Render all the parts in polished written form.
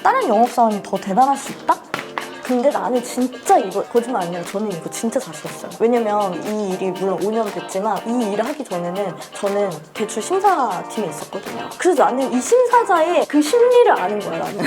다른 영업사원이 더 대단할 수 있다? 근데 나는 진짜 이거 거짓말 아니라 저는 이거 진짜 자신있어요. 왜냐면 이 일이 물론 5년 됐지만 이 일을 하기 전에는 저는 대출 심사팀에 있었거든요. 그래서 나는 이 심사자의 그 심리를 아는 거야, 나는.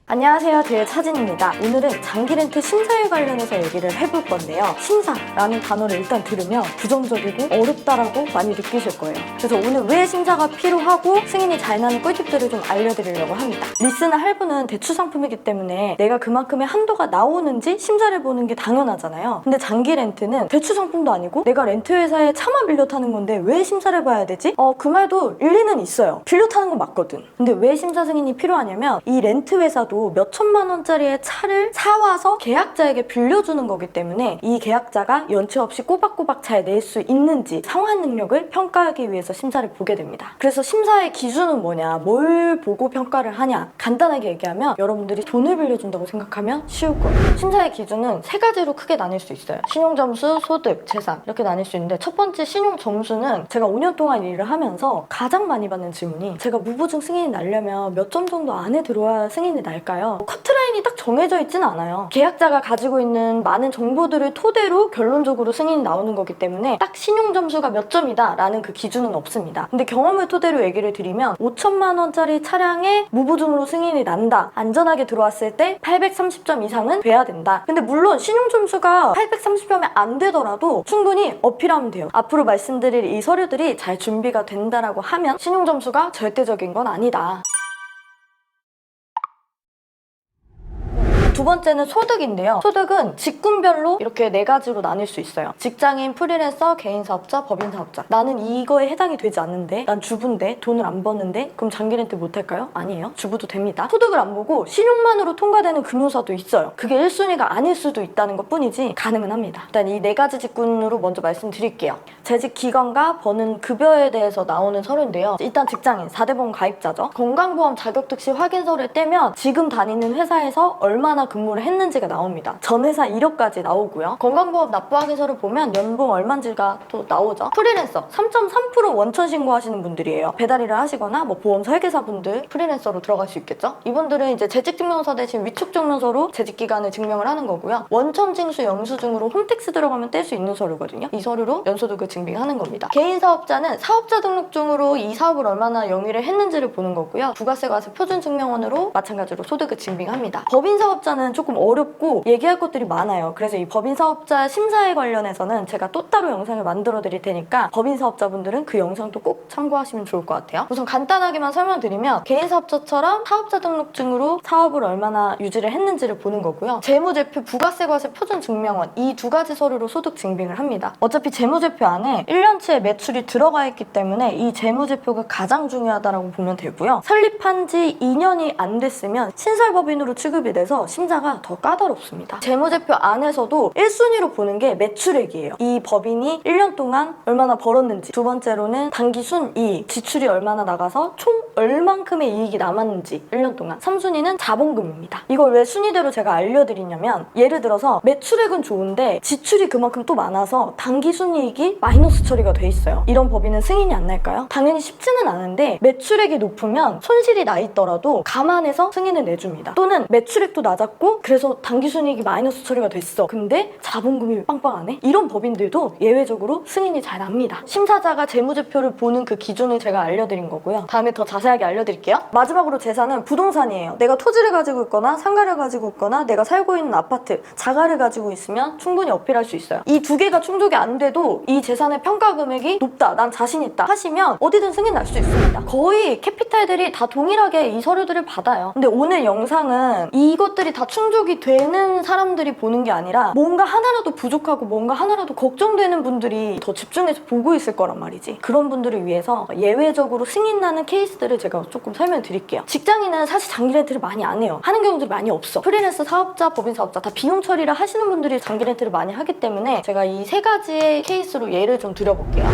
안녕하세요, 제 차진입니다. 오늘은 장기렌트 심사에 관련해서 얘기를 해볼 건데요. 심사라는 단어를 일단 들으면 부정적이고 어렵다라고 많이 느끼실 거예요. 그래서 오늘 왜 심사가 필요하고 승인이 잘 나는 꿀팁들을 좀 알려드리려고 합니다. 리스나 할부는 대출 상품이기 때문에 내가 그만큼의 한도가 나오는지 심사를 보는 게 당연하잖아요. 근데 장기렌트는 대출 상품도 아니고 내가 렌트회사에 차만 빌려 타는 건데 왜 심사를 봐야 되지? 그 말도 일리는 있어요. 빌려 타는 건 맞거든. 근데 왜 심사 승인이 필요하냐면 이 렌트회사도 몇 천만 원짜리의 차를 사와서 계약자에게 빌려주는 거기 때문에 이 계약자가 연체 없이 꼬박꼬박 잘 낼 수 있는지 상환 능력을 평가하기 위해서 심사를 보게 됩니다. 그래서 심사의 기준은 뭐냐, 뭘 보고 평가를 하냐, 간단하게 얘기하면 여러분들이 돈을 빌려준다고 생각하면 쉬울 거예요. 심사의 기준은 세 가지로 크게 나뉠 수 있어요. 신용점수, 소득, 재산 이렇게 나뉠 수 있는데 첫 번째 신용점수는 제가 5년 동안 일을 하면서 가장 많이 받는 질문이 제가 무보증 승인이 나려면 몇 점 정도 안에 들어와야 승인이 날까요? 커트라인이 딱 정해져 있진 않아요. 계약자가 가지고 있는 많은 정보들을 토대로 결론적으로 승인이 나오는 거기 때문에 딱 신용점수가 몇 점이다 라는 그 기준은 없습니다. 근데 경험을 토대로 얘기를 드리면 5천만 원짜리 차량에 무보증으로 승인이 난다. 안전하게 들어왔을 때 830점 이상은 돼야 된다. 근데 물론 신용점수가 830점이 안 되더라도 충분히 어필하면 돼요. 앞으로 말씀드릴 이 서류들이 잘 준비가 된다라고 하면 신용점수가 절대적인 건 아니다. 두 번째는 소득인데요. 소득은 직군별로 이렇게 네 가지로 나뉠 수 있어요. 직장인, 프리랜서, 개인사업자, 법인사업자. 나는 이거에 해당이 되지 않는데, 난 주부인데 돈을 안 버는데 그럼 장기렌트 못할까요? 아니에요. 주부도 됩니다. 소득을 안 보고 신용만으로 통과되는 금융사도 있어요. 그게 1순위가 아닐 수도 있다는 것 뿐이지 가능은 합니다. 일단 이 네 가지 직군으로 먼저 말씀드릴게요. 재직 기간과 버는 급여에 대해서 나오는 서류인데요. 일단 직장인, 4대 보험 가입자죠. 건강보험 자격특시 확인서를 떼면 지금 다니는 회사에서 얼마나 근무를 했는지가 나옵니다. 전 회사 이력까지 나오고요. 건강보험 납부 확인서를 보면 연봉 얼마인지가 또 나오죠. 프리랜서 3.3% 원천 신고하시는 분들이에요. 배달 일을 하시거나 뭐 보험 설계사분들 프리랜서로 들어갈 수 있겠죠. 이분들은 이제 재직증명서 대신 위촉증명서로 재직기간을 증명을 하는 거고요. 원천 징수 영수증으로 홈택스 들어가면 뗄 수 있는 서류거든요. 이 서류로 연소득을 증빙하는 겁니다. 개인사업자는 사업자 등록증으로 이 사업을 얼마나 영위를 했는지를 보는 거고요. 부가세 과세 표준증명원으로 마찬가지로 소득을 증빙합니다. 법인사업자 는 조금 어렵고 얘기할 것들이 많아요. 그래서 이 법인사업자 심사에 관련해서는 제가 또 따로 영상을 만들어 드릴 테니까 법인사업자분들은 그 영상도 꼭 참고하시면 좋을 것 같아요. 우선 간단하게만 설명드리면 개인사업자처럼 사업자 등록증으로 사업을 얼마나 유지를 했는지를 보는 거고요. 재무제표, 부가세과세 표준증명원 이 두 가지 서류로 소득 증빙을 합니다. 어차피 재무제표 안에 1년치의 매출이 들어가 있기 때문에 이 재무제표가 가장 중요하다고 보면 되고요. 설립한 지 2년이 안 됐으면 신설법인으로 취급이 돼서 심사가 더 까다롭습니다. 재무제표 안에서도 1순위로 보는 게 매출액이에요. 이 법인이 1년 동안 얼마나 벌었는지, 두 번째로는 단기 순이익, 지출이 얼마나 나가서 총 얼만큼의 이익이 남았는지 1년 동안, 3순위는 자본금입니다. 이걸 왜 순위대로 제가 알려드리냐면 예를 들어서 매출액은 좋은데 지출이 그만큼 또 많아서 단기 순이익이 마이너스 처리가 돼 있어요. 이런 법인은 승인이 안 날까요? 당연히 쉽지는 않은데 매출액이 높으면 손실이 나 있더라도 감안해서 승인을 내줍니다. 또는 매출액도 낮았고 그래서 단기순이익이 마이너스 처리가 됐어. 근데 자본금이 빵빵하네? 이런 법인들도 예외적으로 승인이 잘 납니다. 심사자가 재무제표를 보는 그 기준을 제가 알려드린 거고요. 다음에 더 자세하게 알려드릴게요. 마지막으로 재산은 부동산이에요. 내가 토지를 가지고 있거나 상가를 가지고 있거나 내가 살고 있는 아파트, 자가를 가지고 있으면 충분히 어필할 수 있어요. 이 두 개가 충족이 안 돼도 이 재산의 평가 금액이 높다, 난 자신 있다 하시면 어디든 승인 날 수 있습니다. 거의 캐피탈들이 다 동일하게 이 서류들을 받아요. 근데 오늘 영상은 이것들이 다 충족이 되는 사람들이 보는 게 아니라 뭔가 하나라도 부족하고 뭔가 하나라도 걱정되는 분들이 더 집중해서 보고 있을 거란 말이지. 그런 분들을 위해서 예외적으로 승인나는 케이스들을 제가 조금 설명드릴게요. 직장인은 사실 장기렌트를 많이 안 해요. 하는 경우들이 많이 없어. 프리랜서 사업자, 법인사업자 다 비용 처리를 하시는 분들이 장기렌트를 많이 하기 때문에 제가 이 세 가지의 케이스로 예를 좀 드려볼게요.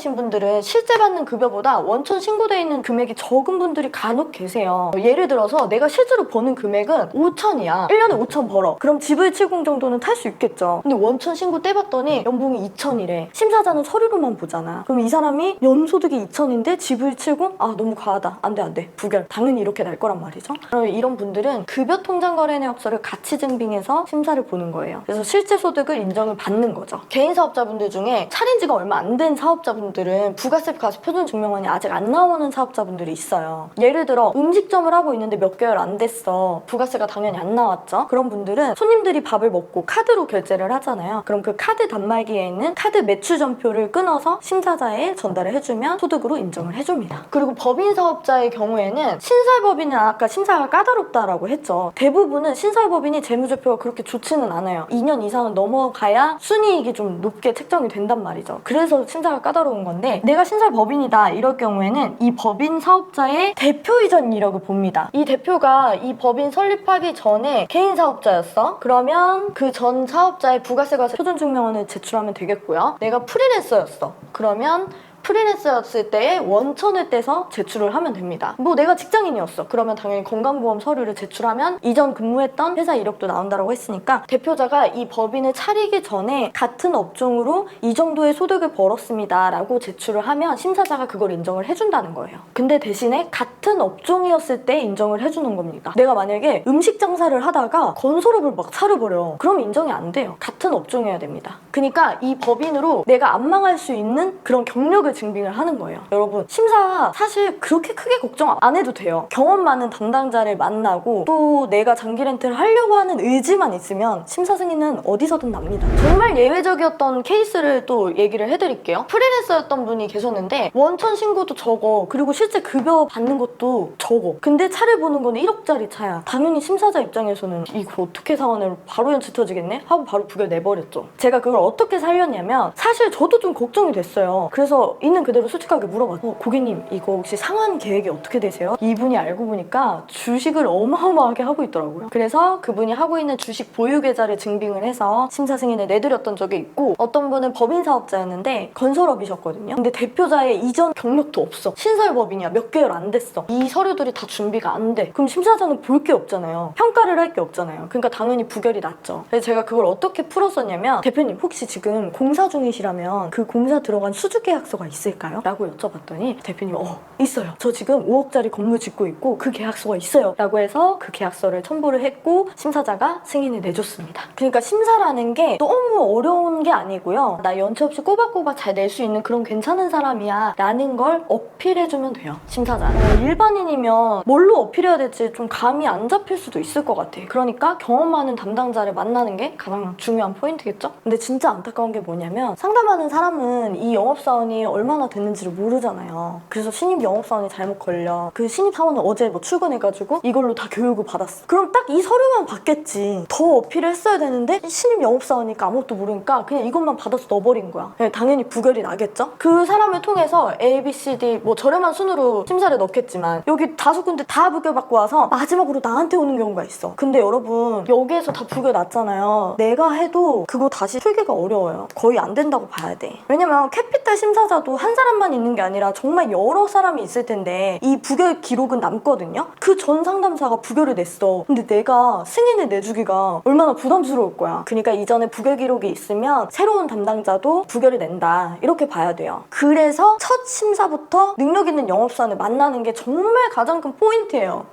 다니신 분들은 실제 받는 급여보다 원천 신고되어 있는 금액이 적은 분들이 간혹 계세요. 예를 들어서 내가 실제로 버는 금액은 5천이야. 1년에 5천 벌어. 그럼 GV70 정도는 탈 수 있겠죠. 근데 원천 신고 떼봤더니 연봉이 2천이래. 심사자는 서류로만 보잖아. 그럼 이 사람이 연소득이 2천인데 GV70? 아 너무 과하다. 안 돼. 부결. 당연히 이렇게 날 거란 말이죠. 그럼 이런 분들은 급여 통장 거래 내역서를 같이 증빙해서 심사를 보는 거예요. 그래서 실제 소득을 인정을 받는 거죠. 개인 사업자분들 중에 차린 지가 얼마 안 된 사업자분들은 부가세 가세 표준 증명원이 아직 안 나오는 사업자분들이 있어요. 예를 들어 음식점을 하고 있는데 몇 개월 안 됐어. 부가세가 당연히 안 나왔죠. 그런 분들은 손님들이 밥을 먹고 카드로 결제를 하잖아요. 그럼 그 카드 단말기에 있는 카드 매출 전표를 끊어서 심사자에 전달을 해주면 소득으로 인정을 해줍니다. 그리고 법인 사업자의 경우에는 신설법인은 아까 심사가 까다롭다라고 했죠. 대부분은 신설법인이 재무제표가 그렇게 좋지는 않아요. 2년 이상은 넘어가야 순이익이 좀 높게 책정이 된단 말이죠. 그래서 심사가 까다로운 건데 내가 신설법인이다 이럴 경우에는 이 법인 사업자의 대표이전이라고 봅니다. 이 대표가 이 법인 설립하기 전에 개인 사업자였어. 그러면 그 전 사업자의 부가세과세 표준증명원을 제출하면 되겠고요. 내가 프리랜서였어. 그러면 프리랜서였을 때에 원천을 떼서 제출을 하면 됩니다. 뭐 내가 직장인이었어. 그러면 당연히 건강보험 서류를 제출하면 이전 근무했던 회사 이력도 나온다고 했으니까 대표자가 이 법인을 차리기 전에 같은 업종으로 이 정도의 소득을 벌었습니다 라고 제출을 하면 심사자가 그걸 인정을 해준다는 거예요. 근데 대신에 같은 업종이었을 때 인정을 해주는 겁니다. 내가 만약에 음식 장사를 하다가 건설업을 막 차려버려. 그럼 인정이 안 돼요. 같은 업종이어야 됩니다. 그러니까 이 법인으로 내가 안 망할 수 있는 그런 경력을 증빙을 하는 거예요. 여러분 심사 사실 그렇게 크게 걱정 안 해도 돼요. 경험 많은 담당자를 만나고 또 내가 장기 렌트를 하려고 하는 의지만 있으면 심사 승인은 어디서든 납니다. 정말 예외적이었던 케이스를 또 얘기를 해드릴게요. 프리랜서였던 분이 계셨는데 원천 신고도 적어. 그리고 실제 급여 받는 것도 적어. 근데 차를 보는 거는 1억짜리 차야. 당연히 심사자 입장에서는 이거 어떻게 상환을 바로 연체 터지겠네? 하고 바로 부결 내버렸죠. 제가 그걸 어떻게 살렸냐면 사실 저도 좀 걱정이 됐어요. 그래서 있는 그대로 솔직하게 물어봤어. 고객님 이거 혹시 상환 계획이 어떻게 되세요? 이분이 알고 보니까 주식을 어마어마하게 하고 있더라고요. 그래서 그분이 하고 있는 주식 보유 계좌를 증빙을 해서 심사 승인을 내드렸던 적이 있고 어떤 분은 법인 사업자였는데 건설업이셨거든요. 근데 대표자의 이전 경력도 없어. 신설법인이야. 몇 개월 안 됐어. 이 서류들이 다 준비가 안 돼. 그럼 심사자는 볼 게 없잖아요. 평가를 할 게 없잖아요. 그러니까 당연히 부결이 났죠. 그래서 제가 그걸 어떻게 풀었었냐면 대표님 혹시 지금 공사 중이시라면 그 공사 들어간 수주 계약서가 있을까요? 라고 여쭤봤더니 대표님이 있어요. 저 지금 5억짜리 건물 짓고 있고 그 계약서가 있어요. 라고 해서 그 계약서를 첨부를 했고 심사자가 승인을 내줬습니다. 그러니까 심사라는 게 너무 어려운 게 아니고요. 나 연체 없이 꼬박꼬박 잘 낼 수 있는 그런 괜찮은 사람이야 라는 걸 어필해주면 돼요. 심사자는. 일반인이면 뭘로 어필해야 될지 좀 감이 안 잡힐 수도 있을 것 같아. 그러니까 경험 많은 담당자를 만나는 게 가장 중요한 포인트겠죠? 근데 진짜 안타까운 게 뭐냐면 상담하는 사람은 이 영업사원이 얼마나 됐는지를 모르잖아요. 그래서 신입 영업사원이 잘못 걸려. 그 신입 사원은 어제 뭐 출근해가지고 이걸로 다 교육을 받았어. 그럼 딱 이 서류만 받겠지. 더 어필을 했어야 되는데 신입 영업사원이니까 아무것도 모르니까 그냥 이것만 받아서 넣어버린 거야. 당연히 부결이 나겠죠? 그 사람을 통해서 A, B, C, D 뭐 저렴한 순으로 심사를 넣겠지만 여기 5군데 다 부결받고 와서 마지막으로 나한테 오는 경우가 있어. 근데 여러분 여기에서 다 부결 났잖아요. 내가 해도 그거 다시 풀기가 어려워요. 거의 안 된다고 봐야 돼. 왜냐면 캐피탈 심사자도 한 사람만 있는 게 아니라 정말 여러 사람이 있을 텐데 이 부결 기록은 남거든요. 그 전 상담사가 부결을 냈어. 근데 내가 승인을 내주기가 얼마나 부담스러울 거야. 그러니까 이전에 부결 기록이 있으면 새로운 담당자도 부결을 낸다 이렇게 봐야 돼요. 그래서 첫 심사부터 능력 있는 영업사원을 만나는 게 정말 가장 큰 포인트예요.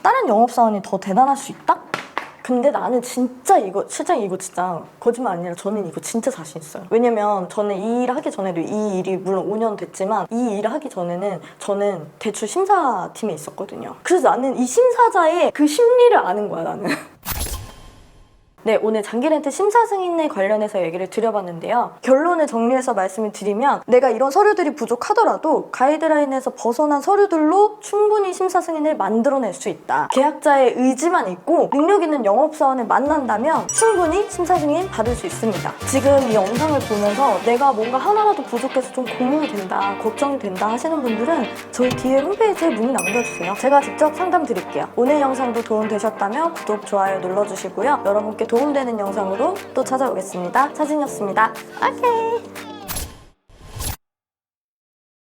다른 영업사원이 더 대단할 수 있다? 근데 나는 진짜 실장님 이거 진짜 거짓말 아니라 저는 이거 진짜 자신 있어요. 왜냐면 저는 이 일 하기 전에도 이 일이 물론 5년 됐지만 이 일을 하기 전에는 저는 대출 심사팀에 있었거든요. 그래서 나는 이 심사자의 그 심리를 아는 거야 나는. 네, 오늘 장기 렌트 심사 승인에 관련해서 얘기를 드려봤는데요. 결론을 정리해서 말씀을 드리면 내가 이런 서류들이 부족하더라도 가이드라인에서 벗어난 서류들로 충분히 심사 승인을 만들어낼 수 있다. 계약자의 의지만 있고 능력 있는 영업사원을 만난다면 충분히 심사 승인 받을 수 있습니다. 지금 이 영상을 보면서 내가 뭔가 하나라도 부족해서 좀 고민이 된다, 걱정이 된다 하시는 분들은 저희 뒤에 홈페이지에 문의 남겨주세요. 제가 직접 상담 드릴게요. 오늘 영상도 도움 되셨다면 구독, 좋아요 눌러주시고요. 여러분께 도움되는 영상으로 또 찾아오겠습니다. 차진이었습니다. 오케이.